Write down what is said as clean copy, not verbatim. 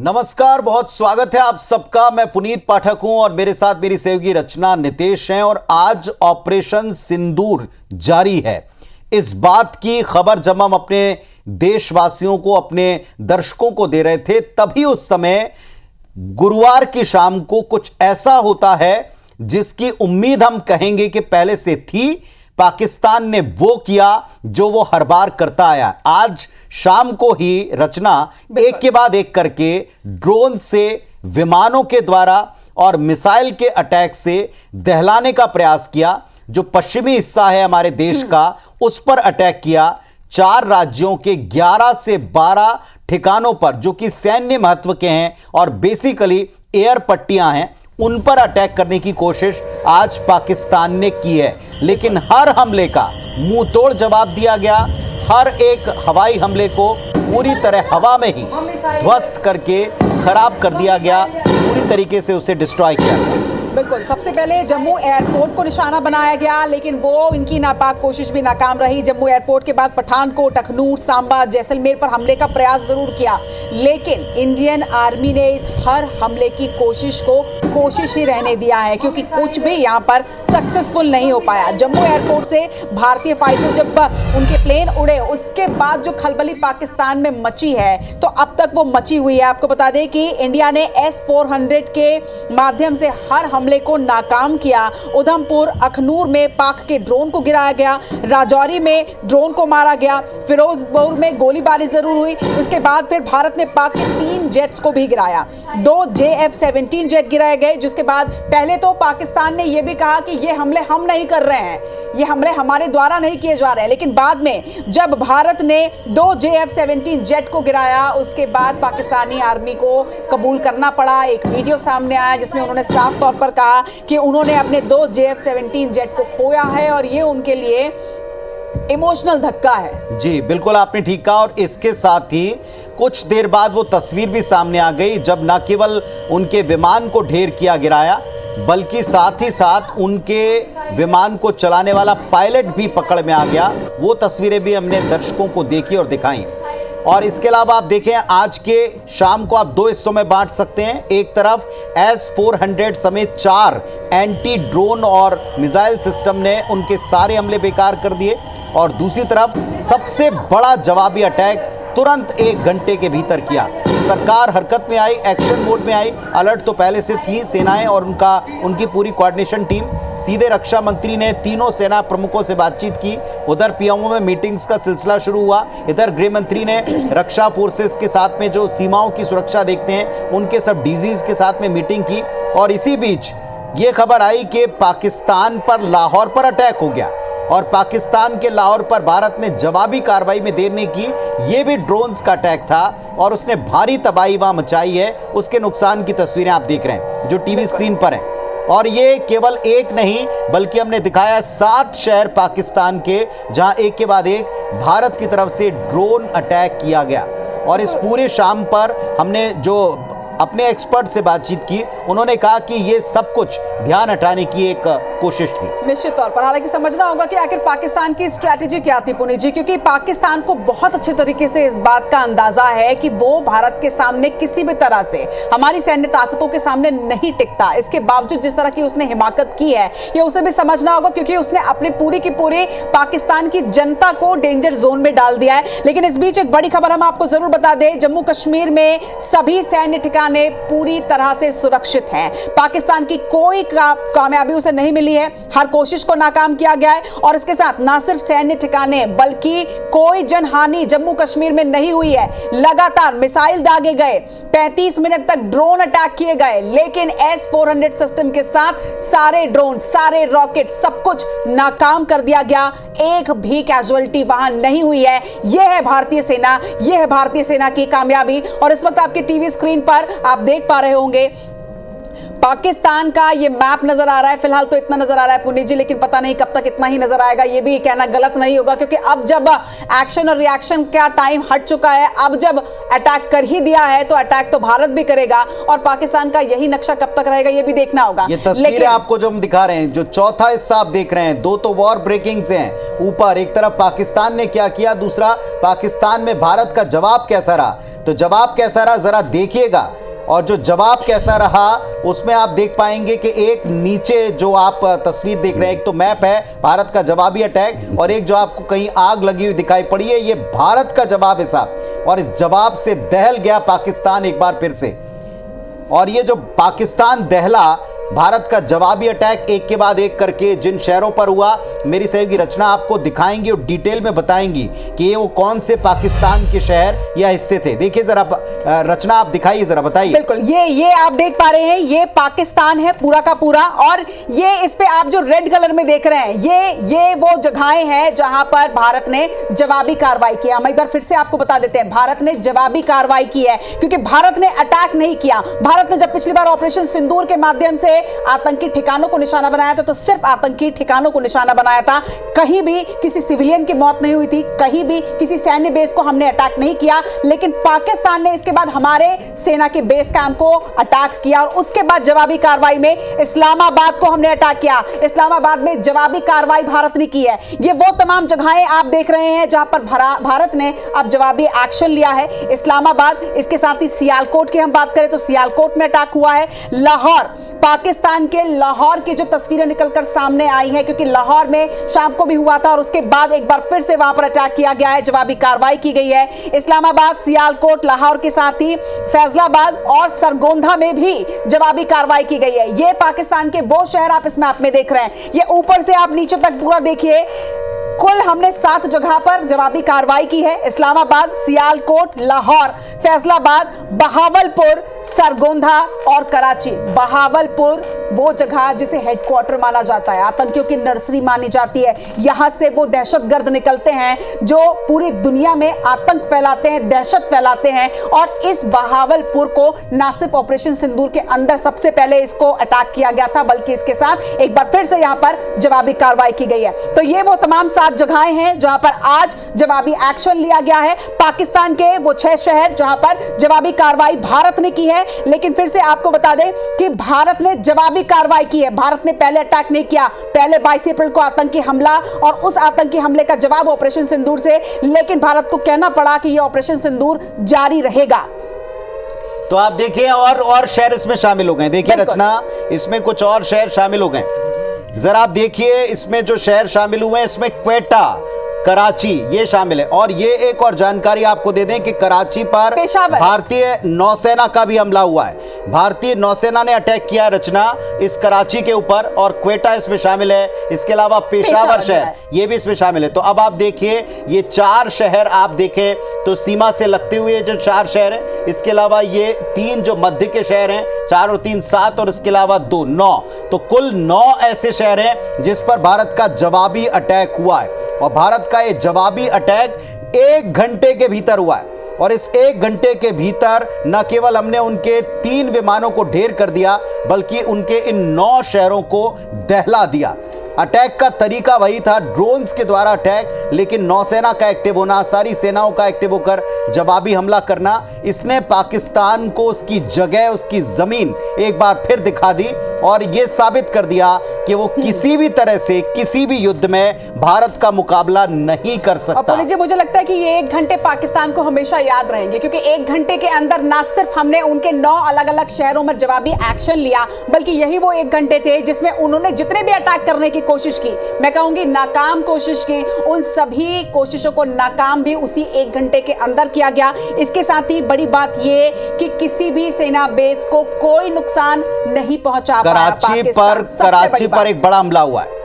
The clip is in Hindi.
नमस्कार, बहुत स्वागत है आप सबका। मैं पुनीत पाठक हूं और मेरे साथ मेरी सहयोगी रचना नितेश हैं। और आज ऑपरेशन सिंदूर जारी है। इस बात की खबर जब हम अपने देशवासियों को, अपने दर्शकों को दे रहे थे, तभी उस समय गुरुवार की शाम को कुछ ऐसा होता है जिसकी उम्मीद हम कहेंगे कि पहले से थी। पाकिस्तान ने वो किया जो वो हर बार करता आया। आज शाम को ही रचना एक के बाद एक करके ड्रोन से, विमानों के द्वारा और मिसाइल के अटैक से दहलाने का प्रयास किया। जो पश्चिमी हिस्सा है हमारे देश का, उस पर अटैक किया। 4 राज्यों के 11 से 12 ठिकानों पर, जो कि सैन्य महत्व के हैं और बेसिकली एयर पट्टियां हैं, उन पर अटैक करने की कोशिश आज पाकिस्तान ने की है। लेकिन हर हमले का मुंह तोड़ जवाब दिया गया। हर एक हवाई हमले को पूरी तरह हवा में ही ध्वस्त करके खराब कर दिया गया, पूरी तरीके से उसे डिस्ट्रॉय किया गया। बिल्कुल, सबसे पहले जम्मू एयरपोर्ट को निशाना बनाया गया, लेकिन वो इनकी नापाक कोशिश भी नाकाम रही। जम्मू एयरपोर्ट के बाद पठानकोट, अखनूर, सांबा, जैसलमेर पर हमले का प्रयास जरूर किया, लेकिन इंडियन आर्मी ने इस हर हमले की कोशिश को कोशिश ही रहने दिया है, क्योंकि कुछ भी यहाँ पर सक्सेसफुल नहीं हो पाया। जम्मू एयरपोर्ट से भारतीय फाइटर जब उनके प्लेन उड़े, उसके बाद जो खलबली पाकिस्तान में मची है, तो अब तक वो मची हुई है। आपको बता दें कि इंडिया ने S-400 के माध्यम से हर हमले को नाकाम किया। उधमपुर, अखनूर में पाक के ड्रोन को गिराया गया, राजौरी में ड्रोन को मारा गया, फिरोजपुर में गोलीबारी जरूर हुई। उसके बाद फिर भारत ने पाक के 3 जेट्स को भी गिराया। 2 JF-17 जेट गिराए गए, जिसके बाद पहले तो पाकिस्तान ने यह भी कहा कि ये हमले हम नहीं कर रहे हैं, ये हमले हमारे द्वारा नहीं किए जा रहे हैं। लेकिन बाद में जब भारत ने 2 JF-17 जेट को गिराया, उसके बाद पाकिस्तानी आर्मी को कबूल करना पड़ा। एक वीडियो सामने आया जिसमें उन्होंने साफ तौर पर कहा कि उन्होंने अपने 2 JF-17 जेट को खोया है और ये उनके लिए इमोशनल धक्का है। जी बिल्कुल, आपने ठीक कहा। और इसके साथ ही कुछ देर बाद वो तस्वीर भी सामने आ गई जब न केवल उनके विमान को ढेर किया गिराया, बल्कि साथ ही साथ उनके विमान को चलाने वाला पायलट भी पकड़ में आ गया। वो तस्वीरें भी हमने दर्शकों को देखी और दिखाई। और इसके अलावा आप देखें, आज के शाम को आप 2 हिस्सों में बांट सकते हैं। एक तरफ S-400 समेत 4 एंटी ड्रोन और मिसाइल सिस्टम ने उनके सारे हमले बेकार कर दिए, और दूसरी तरफ सबसे बड़ा जवाबी अटैक तुरंत 1 घंटे के भीतर किया। सरकार हरकत में आई, एक्शन मोड में आई। अलर्ट तो पहले से थी सेनाएं और उनकी पूरी कोऑर्डिनेशन टीम। सीधे रक्षा मंत्री ने तीनों सेना प्रमुखों से बातचीत की। उधर PMO में मीटिंग्स का सिलसिला शुरू हुआ। इधर गृह मंत्री ने रक्षा फोर्सेस के साथ में जो सीमाओं की सुरक्षा देखते हैं, उनके सब DGs के साथ में मीटिंग की। और इसी बीच ये खबर आई कि पाकिस्तान पर लाहौर पर अटैक हो गया, और पाकिस्तान के लाहौर पर भारत ने जवाबी कार्रवाई में देर नहीं की। यह भी ड्रोन्स का अटैक था और उसने भारी तबाही वहां मचाई है। उसके नुकसान की तस्वीरें आप देख रहे हैं जो टीवी स्क्रीन पर हैं। और ये केवल एक नहीं, बल्कि हमने दिखाया 7 शहर पाकिस्तान के, जहां एक के बाद एक भारत की तरफ से ड्रोन अटैक किया गया। और इस पूरे शाम पर हमने जो अपने एक्सपर्ट से बातचीत की, उन्होंने कहा कि ये सब कुछ ध्यान हटाने की एक कोशिश थी। निश्चित तौर पर, हालांकि समझना होगा कि आखिर पाकिस्तान की स्ट्रैटेजी क्या थी पुनीत जी, क्योंकि पाकिस्तान को बहुत अच्छे तरीके से इस बात का अंदाजा है कि वो भारत के सामने किसी भी तरह से, हमारी सैन्य ताकतों के सामने नहीं टिकता। इसके बावजूद जिस तरह की उसने हिमाकत की है, ये उसे भी समझना होगा, क्योंकि उसने अपनी पूरी की पूरी पाकिस्तान की जनता को डेंजर जोन में डाल दिया है। लेकिन इस बीच एक बड़ी खबर हम आपको जरूर बता दें, जम्मू कश्मीर में सभी सैन्य ठिकाने पूरी तरह से सुरक्षित हैं। पाकिस्तान की कोई कामयाबी उसे नहीं मिली है, हर कोशिश को नाकाम किया गया है। और इसके साथ ना सिर्फ सैन्य ठिकाने, बल्कि कोई जनहानि जम्मू कश्मीर में नहीं हुई है। लगातार मिसाइल दागे गए, 35 मिनट तक ड्रोन अटैक किए गए, लेकिन S-400 सिस्टम के साथ सारे ड्रोन, सारे रॉकेट, सब कुछ नाकाम कर दिया गया। एक भी कैजुअलिटी वहां नहीं हुई है। यह है भारतीय सेना, यह है भारतीय सेना की कामयाबी। और इस वक्त आपके टीवी स्क्रीन पर आप देख पा रहे होंगे पाकिस्तान का ये मैप नजर आ रहा है। फिलहाल तो इतना नजर आ रहा है पुनीत जी, लेकिन पता नहीं कब तक इतना ही नजर आएगा। ये भी कहना गलत नहीं होगा, क्योंकि अब जब एक्शन और रिएक्शन का टाइम हट चुका है, अब जब अटैक कर ही दिया है, तो अटैक तो भारत भी करेगा। और पाकिस्तान का यही नक्शा कब तक रहेगा, ये भी देखना होगा। ये तस्वीरें आपको जो हम दिखा रहे हैं, जो चौथा हिस्सा आप देख रहे हैं, 2 तो वॉर ब्रेकिंग्स हैं ऊपर। एक तरफ पाकिस्तान ने क्या किया, दूसरा पाकिस्तान में भारत का जवाब कैसा रहा। तो जवाब कैसा रहा जरा देखिएगा। और जो जवाब कैसा रहा उसमें आप देख पाएंगे कि एक नीचे जो आप तस्वीर देख रहे हैं, एक तो मैप है भारत का जवाबी अटैक, और एक जो आपको कहीं आग लगी हुई दिखाई पड़ी है, ये भारत का जवाब है साहब। और इस जवाब से दहल गया पाकिस्तान एक बार फिर से। और ये जो पाकिस्तान दहला, भारत का जवाबी अटैक एक के बाद एक करके जिन शहरों पर हुआ, मेरी सहयोगी रचना आपको दिखाएंगी और डिटेल में बताएंगी कि ये वो कौन से पाकिस्तान के शहर या हिस्से थे। देखिए जरा रचना, आप दिखाइए जरा, बताइए। बिल्कुल, ये आप देख पा रहे हैं, ये पाकिस्तान है पूरा का पूरा। और ये इस पे आप जो रेड कलर में देख रहे हैं, ये वो जगहें हैं जहां पर भारत ने जवाबी कार्रवाई किया। हम एक बार फिर से आपको बता देते हैं, भारत ने जवाबी कार्रवाई की है, क्योंकि भारत ने अटैक नहीं किया। भारत ने जब पिछली बार ऑपरेशन सिंदूर के माध्यम से आतंकी ठिकानों को निशाना बनाया था, तो सिर्फ आतंकी ठिकानों को निशाना बनाया था। कहीं भी किसी सिविलियन की मौत नहीं हुई थी, कहीं भी किसी सैन्य बेस को हमने अटैक नहीं किया। लेकिन पाकिस्तान ने इसके बाद हमारे सेना के बेस कैंप को अटैक किया, और उसके बाद जवाबी कार्रवाई में इस्लामाबाद को हमने अटैक किया। इस्लामाबाद में जवाबी कार्रवाई भारत ने की है। ये वो तमाम जगहें आप देख रहे हैं जहां पर भारत ने अब जवाबी एक्शन लिया है। इस्लामाबाद, इसके साथ ही सियालकोट की हम बात करें तो सियालकोट में अटैक हुआ है। लाहौर, पाकिस्तान के लाहौर की जो तस्वीरें निकलकर सामने आई हैं, क्योंकि लाहौर में शाम को भी हुआ था और उसके बाद एक बार फिर से वहां पर अटैक किया गया है, जवाबी कार्रवाई की गई है। इस्लामाबाद, सियालकोट, लाहौर के साथ ही फैसलाबाद और सरगोंधा में भी जवाबी कार्रवाई की गई है। ये पाकिस्तान के वो शहर आप इस मैप में देख रहे हैं। ये ऊपर से आप नीचे तक पूरा देखिए, कुल हमने 7 जगह पर जवाबी कार्रवाई की है। इस्लामाबाद, सियालकोट, लाहौर, फैसलाबाद, बहावलपुर, सरगोंधा और कराची। बहावलपुर वो जगह जिसे हेडक्वार्टर माना जाता है, आतंकियों की नर्सरी मानी जाती है। यहां से वो दहशतगर्द निकलते हैं जो पूरी दुनिया में आतंक फैलाते हैं, दहशत फैलाते हैं। और इस बहावलपुर को ना सिर्फ ऑपरेशन सिंदूर के अंदर सबसे पहले इसको अटैक किया गया था, बल्कि इसके साथ एक बार फिर से यहां पर जवाबी कार्रवाई की गई है। तो ये वो तमाम 7 जगहें हैं जहां पर आज जवाबी एक्शन लिया गया है। पाकिस्तान के वो 6 शहर जहां पर जवाबी कार्रवाई भारत ने की है। लेकिन फिर से आपको बता दें कि भारत ने जवाबी कार्रवाई की है। भारत ने पहले अटैक नहीं किया। पहले 22 अप्रैल को आतंकी हमला और उस आतंकी हमले का जवाब ऑपरेशन सिंदूर से, लेकिन भारत को कहना पड़ा कि यह ऑपरेशन सिंदूर जारी रहेगा। तो आप देखिए और शहर इसमें शामिल हो गए। देखिए रचना, इसमें कुछ और शहर शामिल हो गए। जरा आप देखिए, इसमें जो शहर शामिल हुए हैं, इसमें क्वेटा, कराची ये शामिल है। और ये एक और जानकारी आपको दे दें कि कराची पर भारतीय नौसेना का भी हमला हुआ है। भारतीय नौसेना ने अटैक किया रचना इस कराची के ऊपर, और क्वेटा इसमें शामिल है। इसके अलावा पेशावर शहर ये भी इसमें शामिल है। तो अब आप देखिए, ये 4 शहर आप देखें तो सीमा से लगते हुए जो 4 शहर हैं। इसके अलावा ये 3 जो मध्य के शहर हैं, 4 और 3 7, और इसके अलावा 2 9। तो कुल 9 ऐसे शहर हैं जिस पर भारत का जवाबी अटैक हुआ है। और भारत का ये जवाबी अटैक 1 घंटे के भीतर हुआ है। और इस 1 घंटे के भीतर न केवल हमने उनके 3 विमानों को ढेर कर दिया, बल्कि उनके इन 9 शहरों को दहला दिया। अटैक का तरीका वही था, ड्रोन्स के द्वारा अटैक, लेकिन नौसेना का एक्टिव होना, सारी सेनाओं का एक्टिव होकर जवाबी हमला करना, इसने पाकिस्तान को उसकी जगह, उसकी जमीन एक बार फिर दिखा दी और यह साबित कर दिया कि वो किसी भी तरह से किसी भी युद्ध में भारत का मुकाबला नहीं कर सकता। और मुझे लगता है कि ये 1 घंटे पाकिस्तान को हमेशा याद रहेंगे, क्योंकि 1 घंटे के अंदर ना सिर्फ हमने उनके 9 अलग अलग शहरों में जवाबी एक्शन लिया, बल्कि यही वो 1 घंटे थे जिसमें उन्होंने जितने भी अटैक करने की कोशिश की, मैं कहूंगी नाकाम कोशिश की, उन सभी कोशिशों को नाकाम भी उसी 1 घंटे के अंदर किया गया। इसके साथ ही बड़ी बात यह कि किसी भी सेना बेस को कोई नुकसान नहीं पहुंचा पाया। कराची पर एक बड़ा हमला हुआ है।